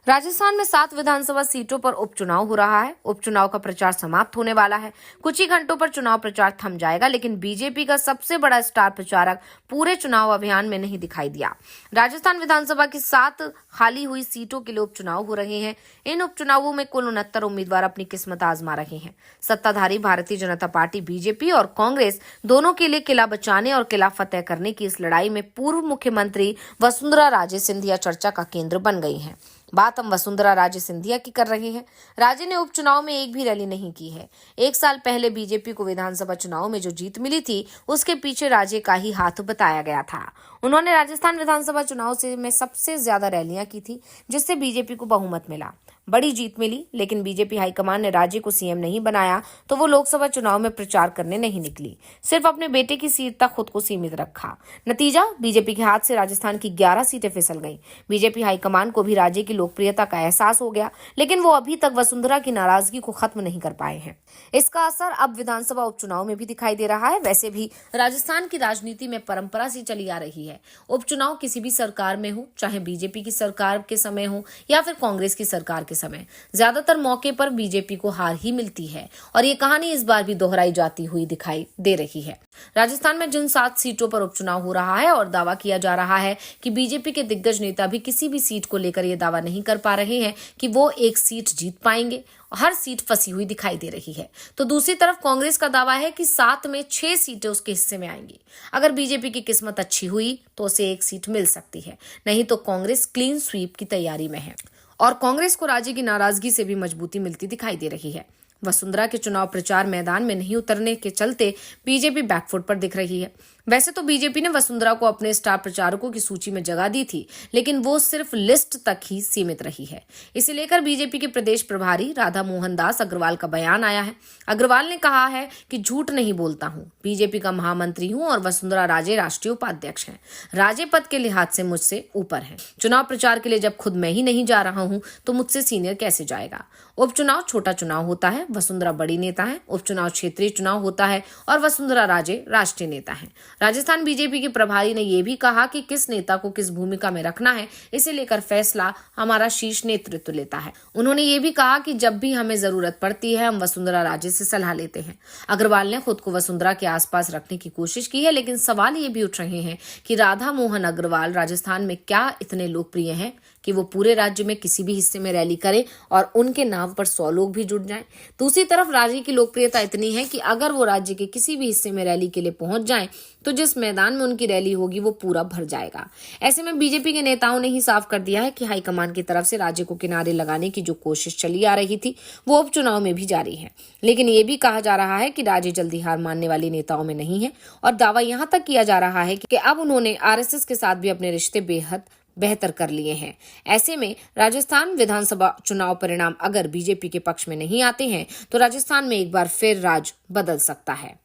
राजस्थान में 7 विधानसभा सीटों पर उपचुनाव हो रहा है। उपचुनाव का प्रचार समाप्त होने वाला है। कुछ ही घंटों पर चुनाव प्रचार थम जाएगा, लेकिन बीजेपी का सबसे बड़ा स्टार प्रचारक पूरे चुनाव अभियान में नहीं दिखाई दिया। राजस्थान विधानसभा की 7 खाली हुई सीटों के लिए उपचुनाव हो रहे हैं। इन उपचुनावों में कुल 69 उम्मीदवार अपनी किस्मत आजमा रहे हैं। सत्ताधारी भारतीय जनता पार्टी बीजेपी और कांग्रेस दोनों के लिए किला बचाने और किला फतेह करने की इस लड़ाई में पूर्व मुख्यमंत्री वसुंधरा राजे सिंधिया चर्चा का केंद्र बन गई हैं। बात हम वसुंधरा राजे सिंधिया की कर रहे हैं। राजे ने उपचुनाव में एक भी रैली नहीं की है। 1 साल पहले बीजेपी को विधानसभा चुनाव में जो जीत मिली थी, उसके पीछे राजे का ही हाथ बताया गया था। उन्होंने राजस्थान विधानसभा चुनाव में सबसे ज्यादा रैलियां की थी, जिससे बीजेपी को बहुमत मिला, बड़ी जीत मिली। लेकिन बीजेपी हाईकमान ने राजे को सीएम नहीं बनाया, तो वो लोकसभा चुनाव में प्रचार करने नहीं निकली, सिर्फ अपने बेटे की सीट तक खुद को सीमित रखा। नतीजा, बीजेपी के हाथ से राजस्थान की 11 सीटें फिसल गईं। बीजेपी हाईकमान को भी राजे की लोकप्रियता का एहसास हो गया, लेकिन वो अभी तक वसुंधरा की नाराजगी को खत्म नहीं कर पाए हैं। इसका असर अब विधानसभा उपचुनाव में भी दिखाई दे रहा है। वैसे भी राजस्थान की राजनीति में परंपरा सी चली आ रही है। उपचुनाव किसी भी सरकार में हो, चाहे बीजेपी की सरकार के समय हो या फिर कांग्रेस की सरकार के समय, ज्यादातर मौके पर बीजेपी को हार ही मिलती है और ये कहानी इस बार भी दोहराई जाती हुई दिखाई दे रही है। राजस्थान में जिन 7 सीटों पर उपचुनाव हो रहा है और दावा किया जा रहा है कि बीजेपी के दिग्गज नेता भी किसी भी सीट को लेकर ये दावा नहीं कर पा रहे हैं कि वो एक सीट जीत पाएंगे। हर सीट फंसी हुई दिखाई दे रही है। तो दूसरी तरफ कांग्रेस का दावा है कि 7 में 6 सीटें उसके हिस्से में आएंगी। अगर बीजेपी की किस्मत अच्छी हुई तो उसे एक सीट मिल सकती है, नहीं तो कांग्रेस क्लीन स्वीप की तैयारी में है और कांग्रेस को राजे की नाराजगी से भी मजबूती मिलती दिखाई दे रही है। वसुंधरा के चुनाव प्रचार मैदान में नहीं उतरने के चलते बीजेपी बैकफुट पर दिख रही है। वैसे तो बीजेपी ने वसुंधरा को अपने स्टार प्रचारकों की सूची में जगह दी थी, लेकिन वो सिर्फ लिस्ट तक ही सीमित रही है। इसे लेकर बीजेपी के प्रदेश प्रभारी राधा मोहन दास अग्रवाल का बयान आया है। अग्रवाल ने कहा है कि झूठ नहीं बोलता हूं, बीजेपी का महामंत्री हूं और वसुंधरा राजे राष्ट्रीय उपाध्यक्ष हैं। राजे पद के लिहाज से मुझसे ऊपर है। चुनाव प्रचार के लिए जब खुद मैं ही नहीं जा रहा हूं, तो मुझसे सीनियर कैसे जाएगा। उपचुनाव छोटा चुनाव होता है, वसुंधरा बड़ी नेता है। उपचुनाव क्षेत्रीय चुनाव होता है और वसुंधरा राजे राष्ट्रीय नेता है। राजस्थान बीजेपी के प्रभारी ने यह भी कहा कि किस नेता को किस भूमिका में रखना है, इसे लेकर फैसला हमारा शीर्ष नेतृत्व लेता है। उन्होंने ये भी कहा कि जब भी हमें जरूरत पड़ती है, हम वसुंधरा राजे से सलाह लेते हैं। अग्रवाल ने खुद को वसुंधरा के आसपास रखने की कोशिश की है, लेकिन सवाल ये भी उठ रहे हैं कि राधा मोहन अग्रवाल राजस्थान में क्या इतने लोकप्रिय हैं कि वो पूरे राज्य में किसी भी हिस्से में रैली करें और उनके नाम पर 100 लोग भी जुट जाएं। दूसरी तरफ राजे की लोकप्रियता इतनी है कि अगर वो राज्य के किसी भी हिस्से में रैली के लिए पहुंच जाएं, तो जिस मैदान में उनकी रैली होगी वो पूरा भर जाएगा। ऐसे में बीजेपी के नेताओं ने ही साफ कर दिया है कि हाईकमान की तरफ से राज्य को किनारे लगाने की जो कोशिश चली आ रही थी, वो उपचुनाव में भी जारी है। लेकिन ये भी कहा जा रहा है कि राजे जल्दी हार मानने वाले नेताओं में नहीं है और दावा यहां तक किया जा रहा है कि अब उन्होंने आरएसएस के साथ भी अपने रिश्ते बेहद बेहतर कर लिए हैं। ऐसे में राजस्थान विधानसभा चुनाव परिणाम अगर बीजेपी के पक्ष में नहीं आते हैं, तो राजस्थान में एक बार फिर राज बदल सकता है।